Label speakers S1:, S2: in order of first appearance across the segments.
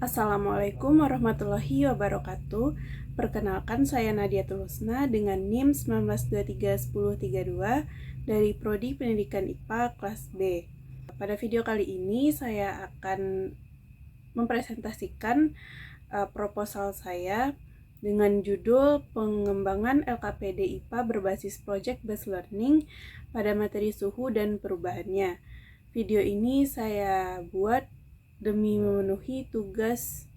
S1: Assalamualaikum warahmatullahi wabarakatuh. Perkenalkan, saya Nadia Tulusna dengan NIM 19231032 dari Prodi Pendidikan IPA kelas B. Pada video kali ini saya akan mempresentasikan proposal saya dengan judul Pengembangan LKPD IPA berbasis Project Based Learning pada materi suhu dan perubahannya. Video ini saya buat demi memenuhi tugas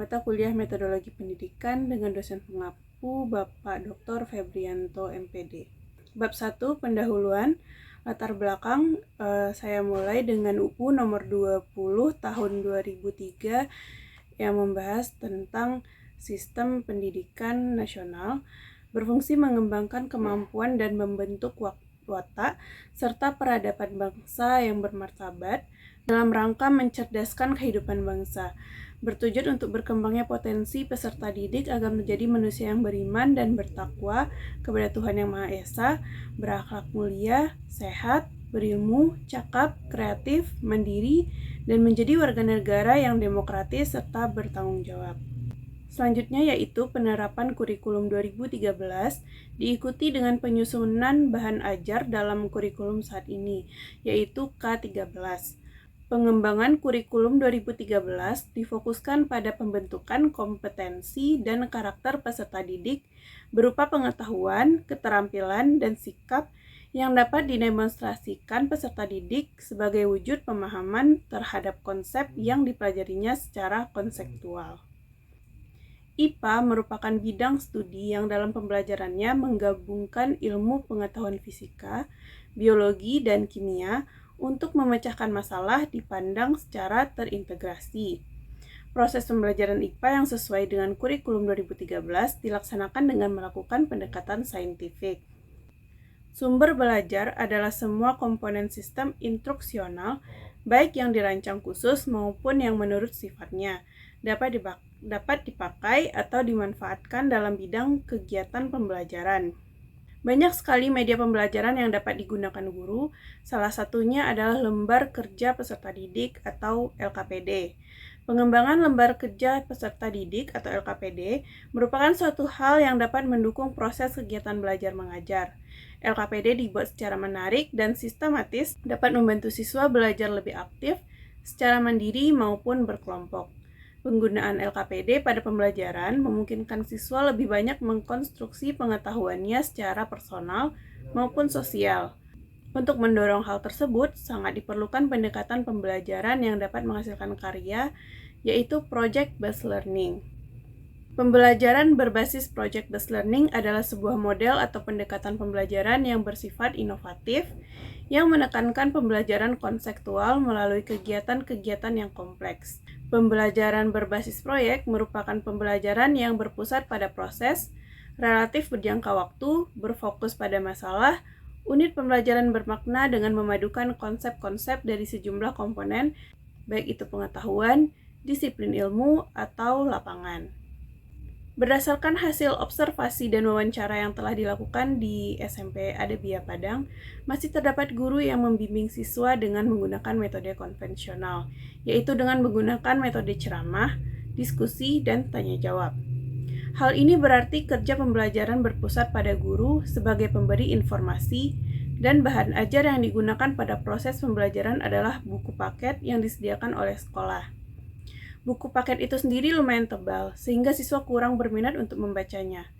S1: mata kuliah metodologi pendidikan dengan dosen pengampu Bapak Dr. Febrianto MPD. Bab 1, pendahuluan. Latar belakang, saya mulai dengan UU nomor 20 tahun 2003 yang membahas tentang sistem pendidikan nasional, berfungsi mengembangkan kemampuan dan membentuk watak serta peradaban bangsa yang bermartabat dalam rangka mencerdaskan kehidupan bangsa, bertujuan untuk berkembangnya potensi peserta didik agar menjadi manusia yang beriman dan bertakwa kepada Tuhan Yang Maha Esa, berakhlak mulia, sehat, berilmu, cakap, kreatif, mandiri, dan menjadi warga negara yang demokratis serta bertanggung jawab. Selanjutnya yaitu penerapan kurikulum 2013 diikuti dengan penyusunan bahan ajar dalam kurikulum saat ini, yaitu K13. Pengembangan kurikulum 2013 difokuskan pada pembentukan kompetensi dan karakter peserta didik berupa pengetahuan, keterampilan, dan sikap yang dapat didemonstrasikan peserta didik sebagai wujud pemahaman terhadap konsep yang dipelajarinya secara konseptual. IPA merupakan bidang studi yang dalam pembelajarannya menggabungkan ilmu pengetahuan fisika, biologi, dan kimia untuk memecahkan masalah dipandang secara terintegrasi. Proses pembelajaran IPA yang sesuai dengan kurikulum 2013 dilaksanakan dengan melakukan pendekatan saintifik. Sumber belajar adalah semua komponen sistem instruksional, baik yang dirancang khusus maupun yang menurut sifatnya, dapat dipakai atau dimanfaatkan dalam bidang kegiatan pembelajaran. Banyak sekali media pembelajaran yang dapat digunakan guru, salah satunya adalah lembar kerja peserta didik atau LKPD. Pengembangan lembar kerja peserta didik atau LKPD merupakan suatu hal yang dapat mendukung proses kegiatan belajar mengajar. LKPD dibuat secara menarik dan sistematis, dapat membantu siswa belajar lebih aktif secara mandiri maupun berkelompok. Penggunaan LKPD pada pembelajaran memungkinkan siswa lebih banyak mengkonstruksi pengetahuannya secara personal maupun sosial. Untuk mendorong hal tersebut, sangat diperlukan pendekatan pembelajaran yang dapat menghasilkan karya, yaitu Project-Based Learning. Pembelajaran berbasis Project-Based Learning adalah sebuah model atau pendekatan pembelajaran yang bersifat inovatif, yang menekankan pembelajaran konseptual melalui kegiatan-kegiatan yang kompleks. Pembelajaran berbasis proyek merupakan pembelajaran yang berpusat pada proses, relatif berjangka waktu, berfokus pada masalah, unit pembelajaran bermakna dengan memadukan konsep-konsep dari sejumlah komponen, baik itu pengetahuan, disiplin ilmu, atau lapangan. Berdasarkan hasil observasi dan wawancara yang telah dilakukan di SMP Adebia Padang, masih terdapat guru yang membimbing siswa dengan menggunakan metode konvensional, yaitu dengan menggunakan metode ceramah, diskusi, dan tanya jawab. Hal ini berarti kerja pembelajaran berpusat pada guru sebagai pemberi informasi, dan bahan ajar yang digunakan pada proses pembelajaran adalah buku paket yang disediakan oleh sekolah. Buku paket itu sendiri lumayan tebal, sehingga siswa kurang berminat untuk membacanya.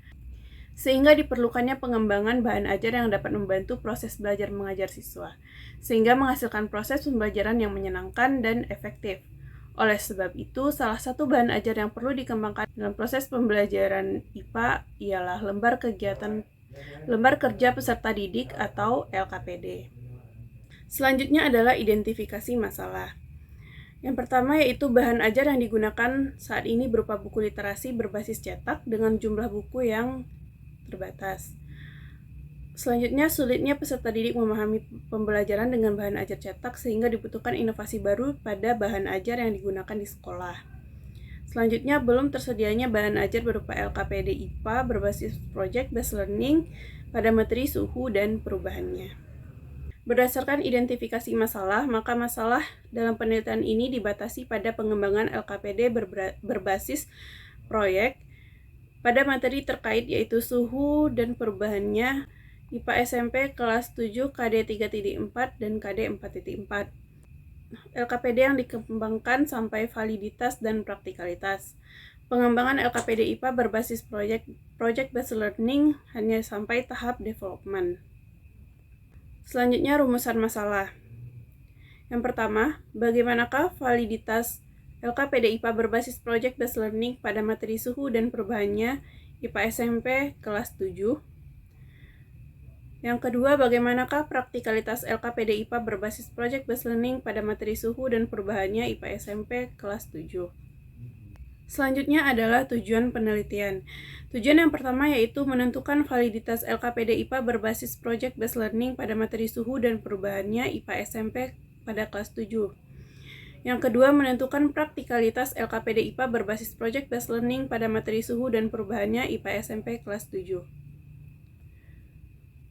S1: Sehingga diperlukannya pengembangan bahan ajar yang dapat membantu proses belajar mengajar siswa, sehingga menghasilkan proses pembelajaran yang menyenangkan dan efektif. Oleh sebab itu, salah satu bahan ajar yang perlu dikembangkan dalam proses pembelajaran IPA ialah lembar kerja peserta didik atau LKPD. Selanjutnya adalah identifikasi masalah. Yang pertama yaitu bahan ajar yang digunakan saat ini berupa buku literasi berbasis cetak dengan jumlah buku yang terbatas. Selanjutnya, sulitnya peserta didik memahami pembelajaran dengan bahan ajar cetak sehingga dibutuhkan inovasi baru pada bahan ajar yang digunakan di sekolah. Selanjutnya, belum tersedianya bahan ajar berupa LKPD IPA berbasis Project Based Learning pada materi suhu dan perubahannya. Berdasarkan identifikasi masalah, maka masalah dalam penelitian ini dibatasi pada pengembangan LKPD berbasis proyek pada materi terkait yaitu suhu dan perubahannya IPA SMP kelas 7 KD 3.4 dan KD 4.4. LKPD yang dikembangkan sampai validitas dan praktikalitas. Pengembangan LKPD IPA berbasis project based learning hanya sampai tahap development. Selanjutnya, rumusan masalah. Yang pertama, bagaimanakah validitas LKPD IPA berbasis project based learning pada materi suhu dan perubahannya IPA SMP kelas 7? Yang kedua, bagaimanakah praktikalitas LKPD IPA berbasis project based learning pada materi suhu dan perubahannya IPA SMP kelas 7? Selanjutnya adalah tujuan penelitian. Tujuan yang pertama yaitu menentukan validitas LKPD IPA berbasis project based learning pada materi suhu dan perubahannya IPA SMP pada kelas 7. Yang kedua, menentukan praktikalitas LKPD IPA berbasis project based learning pada materi suhu dan perubahannya IPA SMP kelas 7.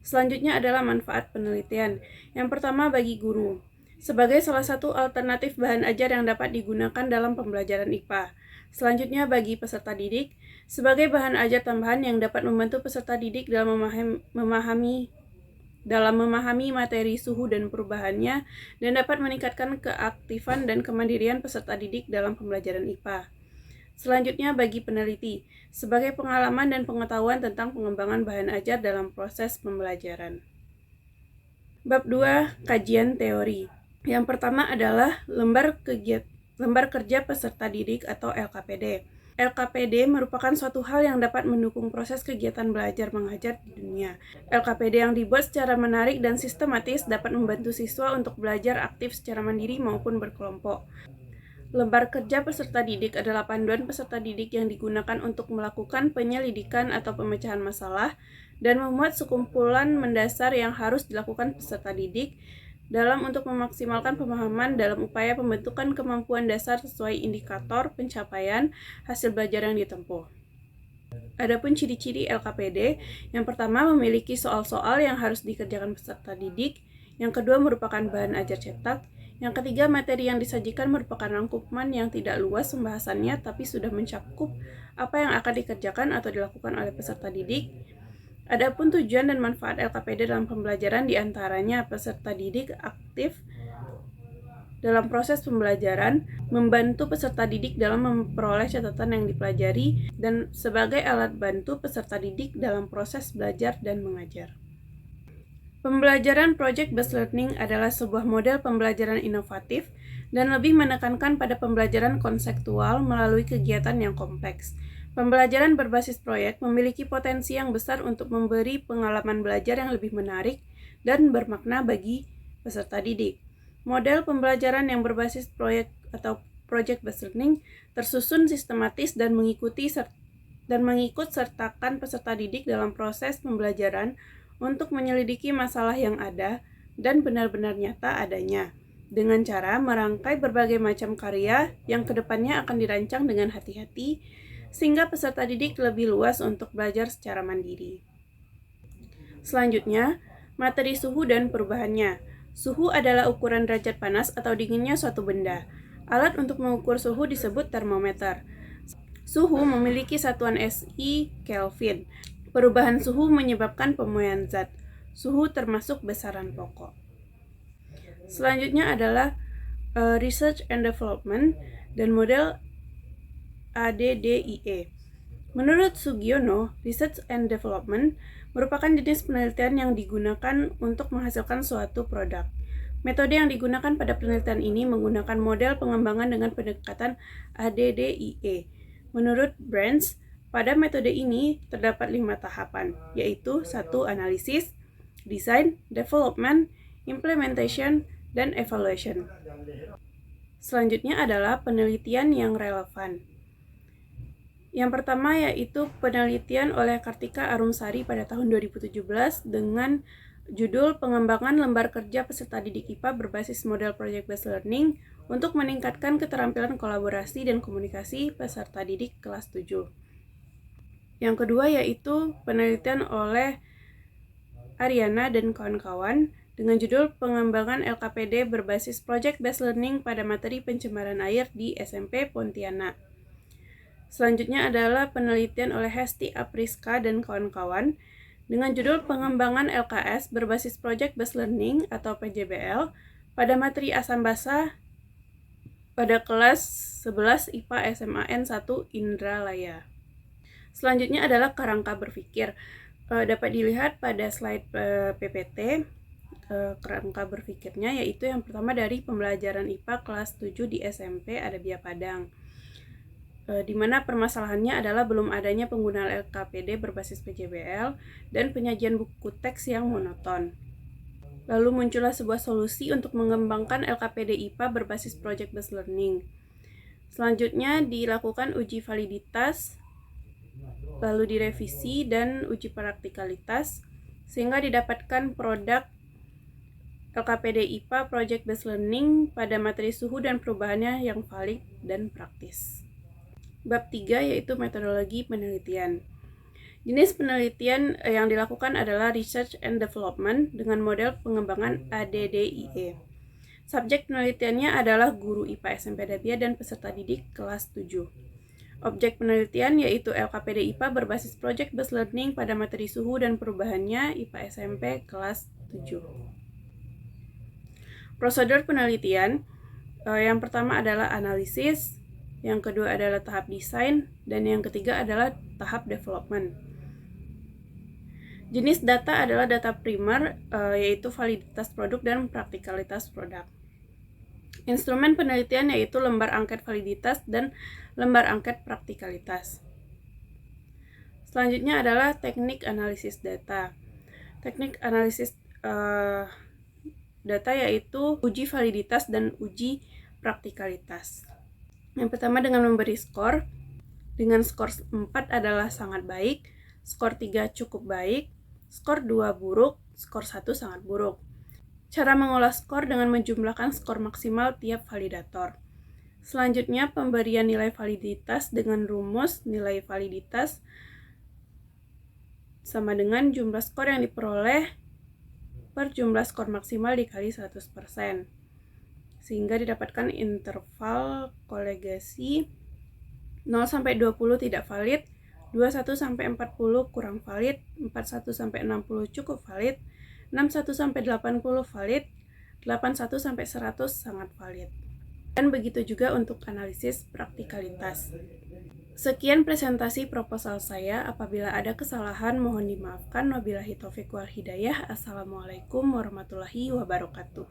S1: Selanjutnya adalah manfaat penelitian. Yang pertama, bagi guru. Sebagai salah satu alternatif bahan ajar yang dapat digunakan dalam pembelajaran IPA. Selanjutnya, bagi peserta didik, sebagai bahan ajar tambahan yang dapat membantu peserta didik dalam memahami materi suhu dan perubahannya dan dapat meningkatkan keaktifan dan kemandirian peserta didik dalam pembelajaran IPA. Selanjutnya, bagi peneliti, sebagai pengalaman dan pengetahuan tentang pengembangan bahan ajar dalam proses pembelajaran. Bab 2, kajian teori. Yang pertama adalah lembar kerja peserta didik atau LKPD. LKPD merupakan suatu hal yang dapat mendukung proses kegiatan belajar mengajar di dunia. LKPD yang dibuat secara menarik dan sistematis dapat membantu siswa untuk belajar aktif secara mandiri maupun berkelompok. Lembar kerja peserta didik adalah panduan peserta didik yang digunakan untuk melakukan penyelidikan atau pemecahan masalah dan memuat sekumpulan mendasar yang harus dilakukan peserta didik dalam untuk memaksimalkan pemahaman dalam upaya pembentukan kemampuan dasar sesuai indikator pencapaian hasil belajar yang ditempuh. Adapun ciri-ciri LKPD, yang pertama memiliki soal-soal yang harus dikerjakan peserta didik, yang kedua merupakan bahan ajar cetak, yang ketiga materi yang disajikan merupakan rangkuman yang tidak luas pembahasannya tapi sudah mencakup apa yang akan dikerjakan atau dilakukan oleh peserta didik. Adapun tujuan dan manfaat LKPD dalam pembelajaran diantaranya peserta didik aktif dalam proses pembelajaran, membantu peserta didik dalam memperoleh catatan yang dipelajari, dan sebagai alat bantu peserta didik dalam proses belajar dan mengajar. Pembelajaran Project Based Learning adalah sebuah model pembelajaran inovatif dan lebih menekankan pada pembelajaran konseptual melalui kegiatan yang kompleks. Pembelajaran berbasis proyek memiliki potensi yang besar untuk memberi pengalaman belajar yang lebih menarik dan bermakna bagi peserta didik. Model pembelajaran yang berbasis proyek atau Project Based Learning tersusun sistematis dan mengikut sertakan peserta didik dalam proses pembelajaran untuk menyelidiki masalah yang ada dan benar-benar nyata adanya, dengan cara merangkai berbagai macam karya yang kedepannya akan dirancang dengan hati-hati, sehingga peserta didik lebih luas untuk belajar secara mandiri. Selanjutnya, materi suhu dan perubahannya. Suhu adalah ukuran derajat panas atau dinginnya suatu benda. Alat untuk mengukur suhu disebut termometer. Suhu memiliki satuan SI Kelvin. Perubahan suhu menyebabkan pemuaian zat. Suhu termasuk besaran pokok. Selanjutnya adalah Research and Development dan model ADDIE. Menurut Sugiono, Research and Development merupakan jenis penelitian yang digunakan untuk menghasilkan suatu produk. Metode yang digunakan pada penelitian ini menggunakan model pengembangan dengan pendekatan ADDIE. Menurut Brands, pada metode ini terdapat 5 tahapan, yaitu 1. Analisis, design, development, implementation, dan evaluation. Selanjutnya adalah penelitian yang relevan. Yang pertama yaitu penelitian oleh Kartika Arumsari pada tahun 2017 dengan judul Pengembangan Lembar Kerja Peserta Didik IPA berbasis model Project Based Learning untuk meningkatkan keterampilan kolaborasi dan komunikasi peserta didik kelas 7. Yang kedua yaitu penelitian oleh Ariana dan kawan-kawan dengan judul Pengembangan LKPD berbasis Project Based Learning pada materi pencemaran air di SMP Pontianak. Selanjutnya adalah penelitian oleh Hesti Apriska dan kawan-kawan dengan judul Pengembangan LKS berbasis Project Based Learning atau PJBL pada materi asam basa pada kelas 11 IPA SMAN 1 Indralaya. Selanjutnya adalah kerangka berpikir. Dapat dilihat pada slide PPT. Kerangka berpikirnya yaitu yang pertama dari pembelajaran IPA kelas 7 di SMP Adabia Padang, di mana permasalahannya adalah belum adanya penggunaan LKPD berbasis PJBL dan penyajian buku teks yang monoton. Lalu muncullah sebuah solusi untuk mengembangkan LKPD IPA berbasis Project Based Learning. Selanjutnya dilakukan uji validitas, lalu direvisi dan uji praktikalitas, sehingga didapatkan produk LKPD IPA Project Based Learning pada materi suhu dan perubahannya yang valid dan praktis. Bab 3 yaitu metodologi penelitian. Jenis penelitian yang dilakukan adalah Research and Development dengan model pengembangan ADDIE. Subjek penelitiannya adalah guru IPA SMP Adabia dan peserta didik kelas 7. Objek penelitian yaitu LKPD IPA berbasis Project Based Learning pada materi suhu dan perubahannya IPA SMP kelas 7. Prosedur penelitian, yang pertama adalah analisis, yang kedua adalah tahap desain, dan yang ketiga adalah tahap development. Jenis data adalah data primer, yaitu validitas produk dan praktikalitas produk. Instrumen penelitian yaitu lembar angket validitas dan lembar angket praktikalitas. Selanjutnya adalah teknik analisis data. Teknik analisis data yaitu uji validitas dan uji praktikalitas. Yang pertama dengan memberi skor. Dengan skor 4 adalah sangat baik, skor 3 cukup baik, skor 2 buruk, skor 1 sangat buruk. Cara mengolah skor dengan menjumlahkan skor maksimal tiap validator. Selanjutnya pemberian nilai validitas dengan rumus nilai validitas sama dengan jumlah skor yang diperoleh per jumlah skor maksimal dikali 100%, sehingga didapatkan interval kolegasi 0-20 tidak valid, 21-40 kurang valid, 41-60 cukup valid, 61-80 valid, 81-100 sangat valid. Dan begitu juga untuk analisis praktikalitas. Sekian presentasi proposal saya. Apabila ada kesalahan mohon dimaafkan. Wabillahi taufiq wal hidayah. Assalamualaikum warahmatullahi wabarakatuh.